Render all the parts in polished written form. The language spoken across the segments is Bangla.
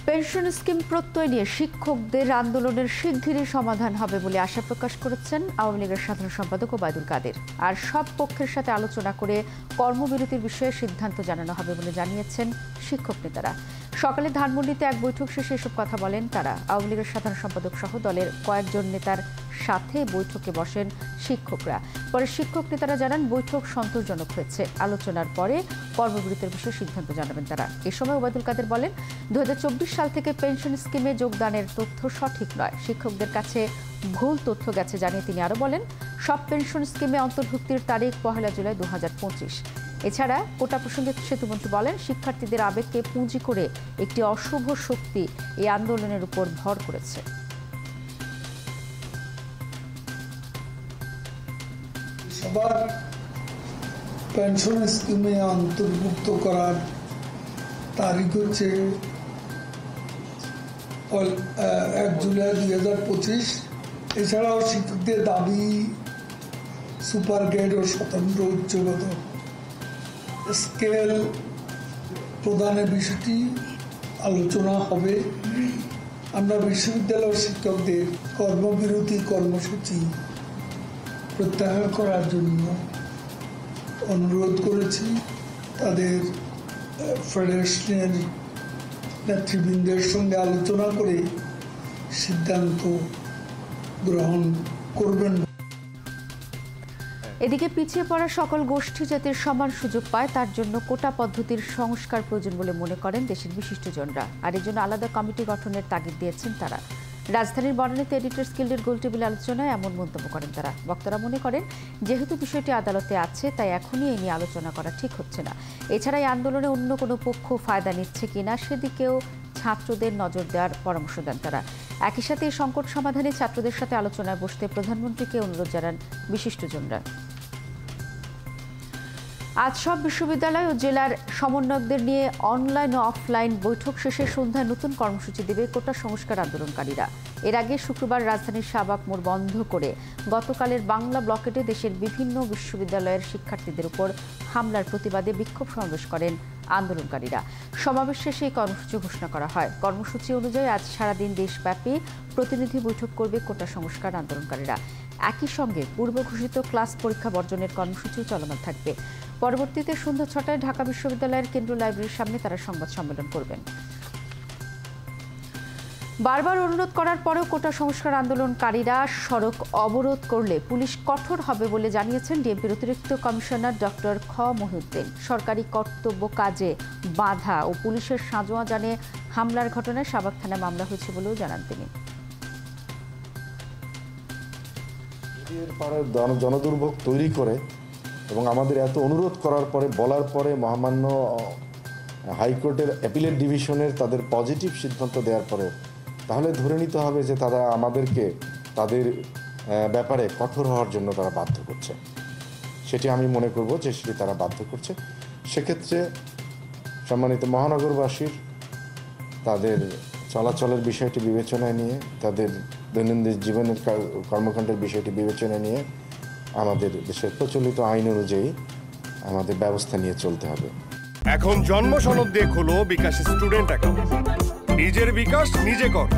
পেনশন স্কিম প্রত্যয় নিয়ে শিক্ষকদের আন্দোলনের শিগগিরই সমাধান হবে বলে আশা প্রকাশ করেছেন আওয়ামী লীগের সাধারণ সম্পাদক ওবায়দুল কাদের। আর সব পক্ষের সাথে আলোচনা করে কর্মবিরতির বিষয়ে সিদ্ধান্ত জানানো হবে বলে জানিয়েছেন শিক্ষক নেতারা। সকালে ধানমন্ডিতে এক বৈঠক শেষে এসব কথা বলেন তারা। আওয়ামী লীগের সাধারণ সম্পাদক সহ দলের কয়েকজন নেতার সাথে বৈঠকে বসেন শিক্ষকরা। পরে শিক্ষক নেতারা জানান বৈঠক সন্তোষজনক হয়েছে। আলোচনার পরে কর্মবিরতির বিষয়ে সিদ্ধান্ত জানাবেন তারা। এ সময় ওবায়দুল কাদের বলেন, 2024 সাল থেকে পেনশন স্কিমে যোগদানের তথ্য সঠিক নয়, শিক্ষকদের কাছে ভুল তথ্য গেছে জানিয়ে তিনি আরো বলেন, সব পেনশন স্কিমে অন্তর্ভুক্তির তারিখ 1 জুলাই 2025। এছাড়া কোটা প্রসঙ্গে সেতুমন্ত্রী বলেন, শিক্ষার্থীদের আবেগকে পুঁজি করে একটি অশুভ শক্তি এই আন্দোলনের উপর ভর করেছে। সবার পেনশন স্কিমে অন্তর্ভুক্ত করার তারিখ হচ্ছে 1 জুলাই 2025। এছাড়াও শিক্ষকদের দাবি সুপার গ্রেড ও স্বতন্ত্র উচ্চগত স্কেল প্রদানের বিষয়টি আলোচনা হবে। আমরা বিশ্ববিদ্যালয় শিক্ষকদের কর্মবিরতি কর্মসূচি প্রত্যাহার করার জন্য অনুরোধ করেছি। তাদের ফেডারেশনের নেতৃবৃন্দের সঙ্গে আলোচনা করে সিদ্ধান্ত গ্রহণ করবেন। এদিকে পিছিয়ে পড়া সকল গোষ্ঠী যাতে সমান সুযোগ পায় তার জন্য কোটা পদ্ধতির সংস্কার প্রয়োজন বলে মনে করেন দেশের বিশিষ্টজনরা। আর এর জন্য আলাদা কমিটি গঠনের তাগিদ দিয়েছেন তারা। রাজধানীর বনানীতে এডিটর্স গিল্ডের গোলটেবিল আলোচনায় এমন মন্তব্য করেন তারা। বক্তারা মনে করেন, যেহেতু বিষয়টি আদালতে আছে তাই এখনই এ নিয়ে আলোচনা করা ঠিক হচ্ছে না। এছাড়া এই আন্দোলনে অন্য কোনো পক্ষ ফায়দা নিচ্ছে কিনা সেদিকেও ছাত্রদের নজর দেওয়ার পরামর্শ দেন তারা। একই সাথে এই সংকট সমাধানে ছাত্রদের সাথে আলোচনায় বসতে প্রধানমন্ত্রীকে অনুরোধ জানান বিশিষ্টজনরা। আজ সব বিশ্ববিদ্যালয় ও জেলার সমন্বয়কদের নিয়ে অনলাইন ও অফলাইন বৈঠক শেষে সন্ধ্যায় নতুন কর্মসূচি দেবে কোটা সংস্কার আন্দোলনকারীরা। এর আগে শুক্রবার রাজধানীর শাহবাগ মোড় বন্ধ করে গতকালের বাংলা ব্লকেটে দেশের বিভিন্ন বিশ্ববিদ্যালয়ের শিক্ষার্থীদের উপর হামলার প্রতিবাদে বিক্ষোভ সমাবেশ করেন আন্দোলনকারীরা। সমাবেশ শেষে এই কর্মসূচি ঘোষণা করা হয়। কর্মসূচি অনুযায়ী আজ সারাদিন দেশব্যাপী প্রতিনিধি বৈঠক করবে কোটা সংস্কার আন্দোলনকারীরা। একই সঙ্গে পূর্ব ঘোষিত ক্লাস পরীক্ষা বর্জনের কর্মসূচিও চলমান থাকবে। পরবর্তীতে সন্ধ্যা 6টায় ঢাকা বিশ্ববিদ্যালয়ের কেন্দ্রীয় লাইব্রেরির সামনে তারা সংবাদ সম্মেলন করবেন। বারবার অনুরোধ করার পরেও কোটা সংস্কার আন্দোলনকারীরা সড়ক অবরোধ করলে পুলিশ কঠোর হবে বলে জানিয়েছেন ডিএমপির অতিরিক্ত কমিশনার ডক্টর খ মহিউদ্দিন। সরকারি কর্তব্য কাজে বাধা ও পুলিশের সাঁজোয়া জানে হামলার ঘটনায় শাহবাগ থানায় মামলা হয়েছে বলেও জানান তিনি। জনদুর্ভোগ তৈরি করে এবং আমাদের এত অনুরোধ করার পরে বলার পরে মহামান্য হাইকোর্টের অ্যাপিলেট ডিভিশনের তাদের পজিটিভ সিদ্ধান্ত দেওয়ার পরে তাহলে ধরে নিতে হবে যে তারা আমাদেরকে তাদের ব্যাপারে কঠোর হওয়ার জন্য তারা বাধ্য করছে। সেটি আমি মনে করব যে সেটি তারা বাধ্য করছে। সেক্ষেত্রে সম্মানিত মহানগরবাসীর তাদের চলাচলের বিষয়টি বিবেচনায় নিয়ে, তাদের দৈনন্দিন জীবনের কর্মকাণ্ডের বিষয়টি বিবেচনায় নিয়ে আমাদের দেশের প্রচলিত আইন অনুযায়ী আমাদের ব্যবস্থা নিয়ে চলতে হবে। এখন জন্ম সনদ দিয়ে খোলো বিকাশ স্টুডেন্ট অ্যাকাউন্ট। নিজের বিকাশ নিজে কর।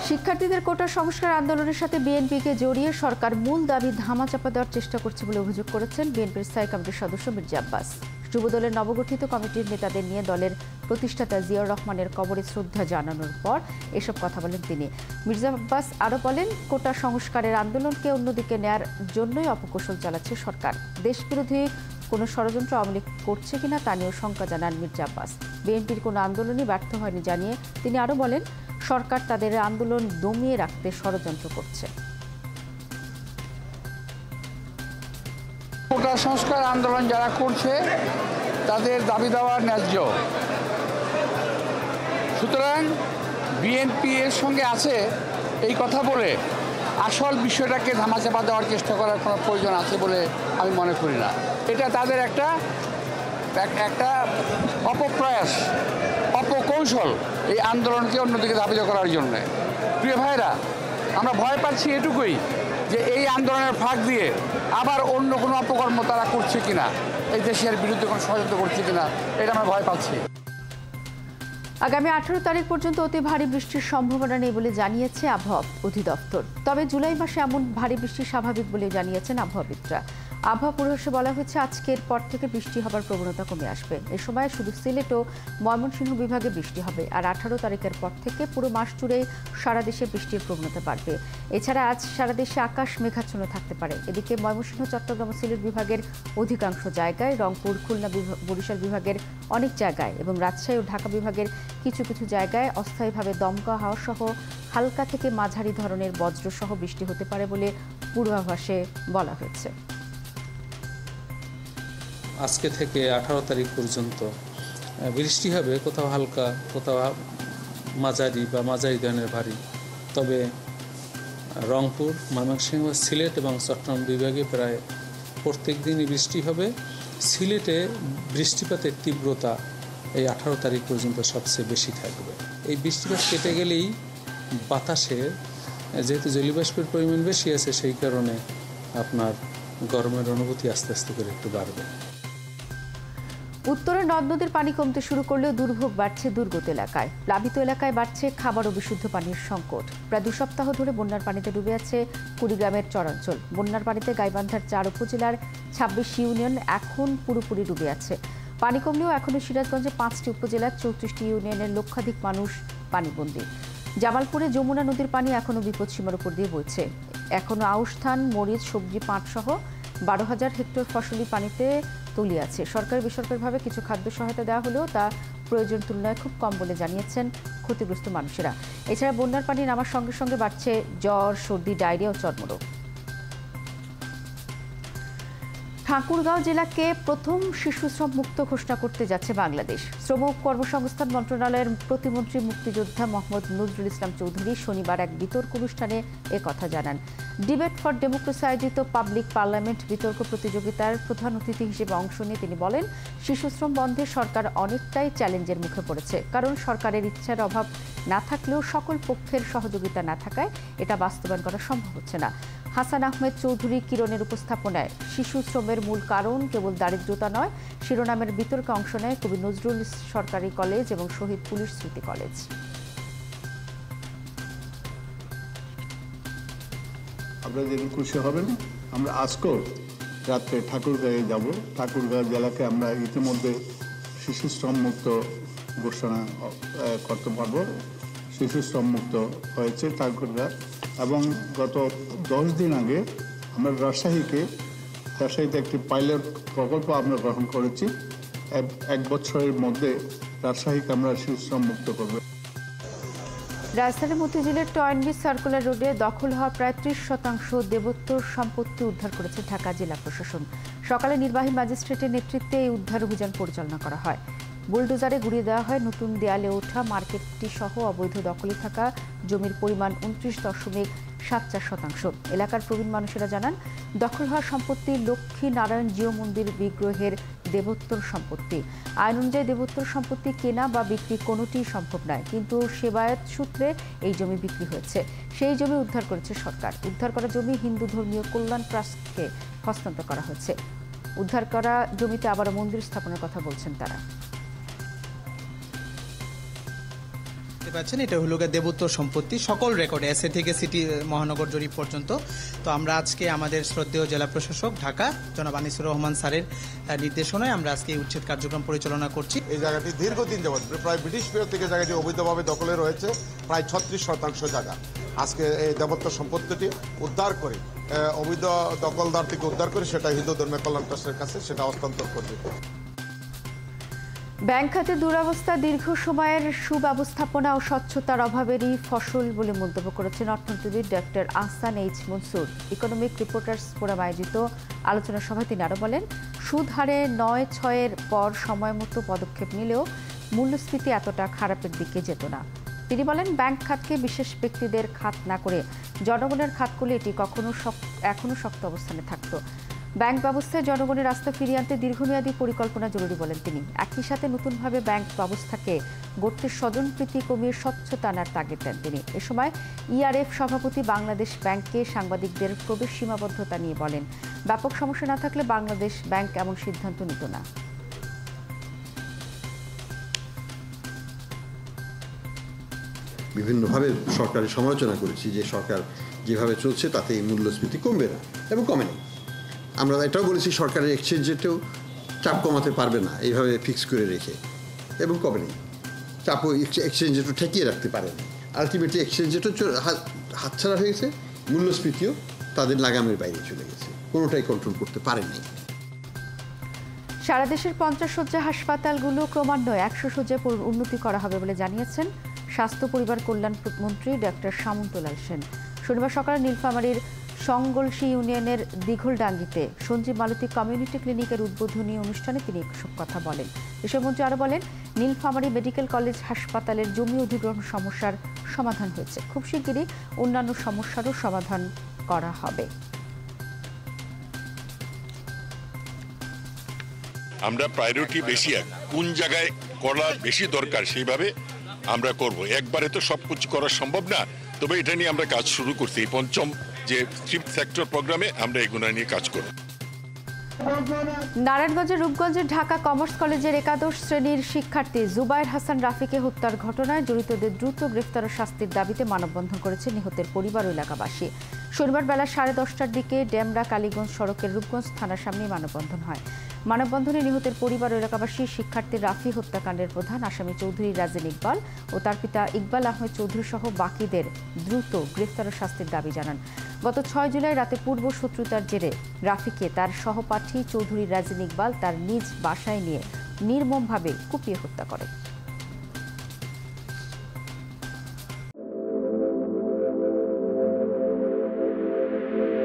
শিক্ষার্থীদের কোটা সংস্কার আন্দোলনের সাথে বিএনপিকে জড়িয়ে সরকার মূল দাবি ধামাচাপা দেওয়ার চেষ্টা করছে বলে অভিযোগ করেছেন বিএনপির স্থায়ী কমিটির সদস্য মির্জা আব্বাস। যুবদলের নবগঠিত কমিটির নেতাদের নিয়ে দলের প্রতিষ্ঠাতা জিয়াউর রহমানের কবরে শ্রদ্ধা জানানোর পর এসব কথা বলেন তিনি। মির্জা আব্বাস আরও বলেন, কোটা সংস্কারের আন্দোলনকে অন্যদিকে নেয়ার জন্যই অপকৌশল চালাচ্ছে সরকার। দেশবিরোধী কোনো ষড়যন্ত্র আওয়ামী লীগ করছে কিনা তা নিয়েও শঙ্কা জানান মির্জা আব্বাস। বিএনপির কোনো আন্দোলনই ব্যর্থ হয়নি জানিয়ে তিনি আরও বলেন, সরকার তাদের আন্দোলন দমিয়ে রাখতে ষড়যন্ত্র করছে। কোটা সংস্কার আন্দোলন যারা করছে তাদের দাবি দেওয়া ন্যায্য, সুতরাং বিএনপি এর সঙ্গে আছে এই কথা বলে আসল বিষয়টাকে ধামাচাপা দেওয়ার চেষ্টা করার কোনো প্রয়োজন আছে বলে আমি মনে করি না। এটা তাদের একটা অপপ্রয়াস, অপকৌশল এই আন্দোলনকে অন্যদিকে ধাবিত করার জন্য। প্রিয় ভাইরা, আমরা ভয় পাচ্ছি এটুকুই যে এই আন্দোলনের ফাঁক দিয়ে আবার অন্য কোনো অপকর্ম তারা করছে কিনা, এই দেশের বিরুদ্ধে কোনো ষড়যন্ত্র করছে কিনা, এটা আমরা ভয় পাচ্ছি। আগামী 18 তারিখ পর্যন্ত অতি ভারী বৃষ্টির সম্ভাবনা নেই বলে জানিয়েছে আবহাওয়া অধিদপ্তর। তবে জুলাই মাসে এমন ভারী বৃষ্টি স্বাভাবিক বলে জানিয়েছেন আবহাওয়াবিদরা। আবহাওয়া পূর্বাভাসে বলা হয়েছে আজকের পর থেকে বৃষ্টি হবার প্রবণতা কমে আসবে। এ সময় শুধু সিলেট ও ময়মনসিংহ বিভাগে বৃষ্টি হবে। আর 18 তারিখের পর থেকে পুরো মাস জুড়েই সারা দেশে বৃষ্টির প্রবণতা বাড়বে। এছাড়া আজ সারা দেশে আকাশ মেঘাচ্ছন্ন থাকতে পারে। এদিকে ময়মনসিংহ, চট্টগ্রাম ও সিলেট বিভাগের অধিকাংশ জায়গায়, রংপুর, খুলনা, বরিশাল বিভাগের অনেক জায়গায় এবং রাজশাহী ও ঢাকা বিভাগের কিছু কিছু জায়গায় অস্থায়ীভাবে দমকা হাওয়া সহ হালকা থেকে মাঝারি ধরনের বজ্রসহ বৃষ্টি হতে পারে বলে পূর্বাভাসে বলা হয়েছে। আজকে থেকে 18 তারিখ পর্যন্ত বৃষ্টি হবে, কোথাও হালকা, কোথাও মাঝারি বা মাঝারি ধরনের ভারী। তবে রংপুর, ময়মনসিংহ, সিলেট এবং চট্টগ্রাম বিভাগে প্রায় প্রত্যেক দিনই বৃষ্টি হবে। সিলেটে বৃষ্টিপাতের তীব্রতা এই 18 তারিখ পর্যন্ত সবচেয়ে বেশি থাকবে। এই বৃষ্টিপাত কেটে গেলেই বাতাসে যেহেতু জলীয়বাষ্পের পরিমাণ বেশি আছে, সেই কারণে আপনার গরমের অনুভূতি আস্তে আস্তে করে একটু বাড়বে। উত্তরে নদ নদীর পানি কমতে শুরু করলেও দুর্ভোগ বাড়ছে দুর্গত এলাকায়। প্লাবিত এলাকায় বাড়ছে খাবার ও বিশুদ্ধ পানির সংকট। প্রায় 2 সপ্তাহ ধরে বন্যার পানিতে ডুবে আছে কুড়িগ্রামের চরাঞ্চল। বন্যার পানিতে গাইবান্ধার 4 উপজেলার 26 ইউনিয়ন এখন পুরোপুরি ডুবে আছে। পানি কমলেও এখনও সিরাজগঞ্জে 5টি উপজেলার 34টি ইউনিয়নের লক্ষাধিক মানুষ পানিবন্দী। জামালপুরে যমুনা নদীর পানি এখনও বিপদসীমার উপর দিয়ে বইছে। এখনও আউশ ধান, মরিচ, সবজি, পাট সহ 12,000 হেক্টর ফসলি পানিতে তলিয়ে আছে। সরকারি বেসরকারিভাবে কিছু খাদ্য সহায়তা দেওয়া হলেও তা প্রয়োজন তুলনায় খুব কম বলে জানিয়েছেন ক্ষতিগ্রস্ত মানুষেরা। এছাড়া বন্যার পানি নামার সঙ্গে সঙ্গে বাড়ছে জ্বর, সর্দি, ডায়রিয়া ও চর্মরোগ। ঠাকুরগাঁও জেলাকে প্রথম শিশুশ্রম মুক্ত ঘোষণা করতে যাচ্ছে বাংলাদেশ। শ্রম ও কর্মসংস্থান মন্ত্রণালয়ের প্রতিমন্ত্রী মুক্তিযোদ্ধা মোহাম্মদ নজরুল ইসলাম চৌধুরী শনিবার এক বিতর্ক অনুষ্ঠানে একথা জানান। ডিবেট ফর ডেমোক্রেসি আয়োজিত পাবলিক পার্লামেন্ট বিতর্ক প্রতিযোগিতার প্রধান অতিথি হিসেবে অংশ নিয়ে তিনি বলেন, শিশুশ্রম বন্ধে সরকার অনেকটাই চ্যালেঞ্জের মুখে পড়েছে। কারণ সরকারের ইচ্ছার অভাব না থাকলেও সকল পক্ষের সহযোগিতা না থাকায় এটা বাস্তবায়ন করা সম্ভব হচ্ছে না। হাসান আহমেদ চৌধুরী কিরণের উপস্থাপনায় শিশু শ্রমের মূল কারণ কেবল দারিদ্রতা নয় শিরোনামের বিতর্কে অংশ নেয় কবি নজরুল সরকারি কলেজ এবং শহীদ পুলিশ স্মৃতি কলেজ। আপনারা যেদিন খুশি হবেন, আমরা আজকেও রাত্রে ঠাকুরগাঁয়ে যাব। ঠাকুরগাঁও জেলাকে আমরা ইতিমধ্যে শিশু শ্রম মুক্ত ঘোষণা করতে পারব। শিশু শ্রম মুক্ত হয়েছে ঠাকুরগাঁ, এবং গত 10 দিন আগে আমরা রাজশাহীতে একটি পাইলট প্রকল্প আমরা গ্রহণ করেছি। 1 বছরের মধ্যে রাজশাহীকে আমরা শিশু শ্রম মুক্ত করব। রাজধানীর মতিঝিলের টয়েনবি সার্কুলার রোডে দখল হওয়া প্রায় 30% দেবোত্তর সম্পত্তি উদ্ধার করেছে ঢাকা জেলা প্রশাসন। সকালে নির্বাহী ম্যাজিস্ট্রেটের নেতৃত্বে এই উদ্ধার অভিযান পরিচালনা করা হয়। বুলডোজারে গুড়িয়ে দেওয়া হয় নতুন দেয়ালে ওঠা মার্কেটটি সহ অবৈধ দখলে থাকা জমির পরিমাণ 29.74%। এলাকার প্রবীণ মানুষেরা জানান, দখল হওয়া সম্পত্তি লক্ষ্মী নারায়ণ জিও মন্দির বিগ্রহের দেবোত্তর সম্পত্তি। আইন অনুযায়ী দেবোত্তর সম্পত্তি কেনা বা বিক্রি কোনোটিই সম্ভব নয়, কিন্তু সেবায়ত সূত্রে এই জমি বিক্রি হয়েছে। সেই জমি উদ্ধার করেছে সরকার। উদ্ধার করা জমি হিন্দু ধর্মীয় কল্যাণ ট্রাস্টকে হস্তান্তর করা হয়েছে। উদ্ধার করা জমিতে আবারও মন্দির স্থাপনের কথা বলছেন তারা। পাচ্ছেন, এটা হলো দেবোত্তর সম্পত্তি, সকল রেকর্ড এসএ থেকে সিটি মহানগর জরিপ পর্যন্ত। তো আমরা আজকে আমাদের শ্রদ্ধেয় জেলা প্রশাসক ঢাকা জনাব আনিসুর রহমান স্যারের নির্দেশনায় আমরা আজকে উচ্ছেদ কার্যক্রম পরিচালনা করছি। এই জায়গাটি দীর্ঘদিন যাবৎ প্রায় ব্রিটিশ পিরিয়ড থেকে জায়গাটি অবৈধভাবে দখলে রয়েছে প্রায় 36% জায়গা। আজকে এই দেবোত্তর সম্পত্তিটি উদ্ধার করে অবৈধ দখলদার থেকে উদ্ধার করে সেটা হিন্দু ধর্মের কল্যাণ ট্রাস্টের কাছে সেটা হস্তান্তর করবে। ব্যাংক খাতে দুরবস্থা দীর্ঘ সময়ের সুব্যবস্থাপনা ও স্বচ্ছতার অভাবেরই ফসল বলে মন্তব্য করেছেন অর্থনীতিবিদ doctor Ahsan H Mansur. Economic reporters forum আয়োজিত আলোচনা সভায় তিনি আরও বলেন, সুদ হারে 9-6-এর পর সময় মতো পদক্ষেপ নিলেও মূল্যস্ফীতি এতটা খারাপের দিকে যেত না। তিনি বলেন, ব্যাংক খাতকে বিশেষ ব্যক্তিদের খাত না করে জনগণের খাত করলে এটি এখনও শক্ত অবস্থানে থাকত। ব্যাংক ব্যবস্থায় জনগণের আস্থা ফিরিয়ে আনতে দীর্ঘমেয়াদী পরিকল্পনা জরুরি বলেন তিনি। একই সাথে নতুনভাবে ব্যাংক ব্যবস্থাকে গড়তে স্বজনপ্রীতি কমিয়ে স্বচ্ছতা আনার তাগিদ দেন তিনি। এ সময় ইআরএফ সভাপতি বাংলাদেশ ব্যাংককে সাংবাদিকদের প্রবেশ সীমাবদ্ধতা নিয়ে বলেন, ব্যাপক সমস্যা না থাকলে বাংলাদেশ ব্যাংক এমন সিদ্ধান্ত নিত না। বিভিন্নভাবে সরকারের সমালোচনা করেছি যে সরকার যেভাবে চলছে তাতে এই মূল্যস্ফীতি কমবে না এবং কমেনি। আমরা এটাও বলেছি সরকারের এক্সচেঞ্জ রেটেও চাপ কমাতে পারবে না এইভাবে ফিক্স করে রেখে, এবং কমেনি। চাপও এক্সচেঞ্জ রেটও ঠেকিয়ে রাখতে পারেনি। আলটিমেটলি এক্সচেঞ্জ রেটও হাতছাড়া হয়ে গেছে, মূল্যস্ফীতিও তাদের লাগামের বাইরে চলে গেছে, কোনোটাই কন্ট্রোল করতে পারেনি। সারা দেশের 50 শয্যা হাসপাতালগুলো ক্রমান্বয়ে 100 শয্যায় উন্নতি করা হবে বলে জানিয়েছেন স্বাস্থ্য পরিবার কল্যাণ মন্ত্রী ডক্টর সামন্তলাল সেন। শনিবার সকালে নীলফামারীর সংগলসি ইউনিয়নের দিঘলডাঙ্গিতে সঞ্জীব মালতী কমিউনিটি ক্লিনিকের উদ্বোধনী অনুষ্ঠানে তিনি এসব কথা বলেন। বিষয়মন্ত্রী আরও বলেন, নীলফামারী মেডিকেল কলেজ হাসপাতালের জমি অধিগ্রহণ সমস্যার সমাধান হয়েছে, খুব শিগগিরই অন্যান্য সমস্যারও সমাধান করা হবে। আমরা প্রায়োরিটি বেশি কোন জায়গায় করা বেশি দরকার সেইভাবে আমরা করব। একবারে তো সব কিছু করা সম্ভব না, তবে এটা নিয়ে আমরা কাজ শুরু করছি। এই পঞ্চম যে ফিফথ সেক্টর প্রোগ্রামে আমরা এগুলো নিয়ে কাজ করব। নারায়ণগঞ্জের রূপগঞ্জের ঢাকা কমার্স কলেজের একাদশ শ্রেণীর শিক্ষার্থী জুবায়ের হাসান রাফিকে হত্যার ঘটনায় জড়িতদের দ্রুত গ্রেফতার ও শাস্তির দাবিতে মানববন্ধন করেছে নিহতের পরিবার ও এলাকাবাসী। শনিবার বেলা 10:30টার দিকে ডেমরা কালীগঞ্জ সড়কের রূপগঞ্জ থানার সামনে মানববন্ধন হয়। মানববন্ধনে নিহতের পরিবার ও এলাকাবাসী শিক্ষার্থী রাফি হত্যাকাণ্ডের প্রধান আসামি চৌধুরী রাজেন ইকবাল ও তার পিতা ইকবাল আহমেদ চৌধুরী সহ বাকিদের দ্রুত গ্রেফতার ও শাস্তির দাবি জানান। গত 6 জুলাই রাতে পূর্ব শত্রুতার জেরে রাফিকে তার সহপাঠী চৌধুরী রাজেন ইকবাল তার নিজ বাসায় নিয়ে নির্মমভাবে কুপিয়ে হত্যা করে।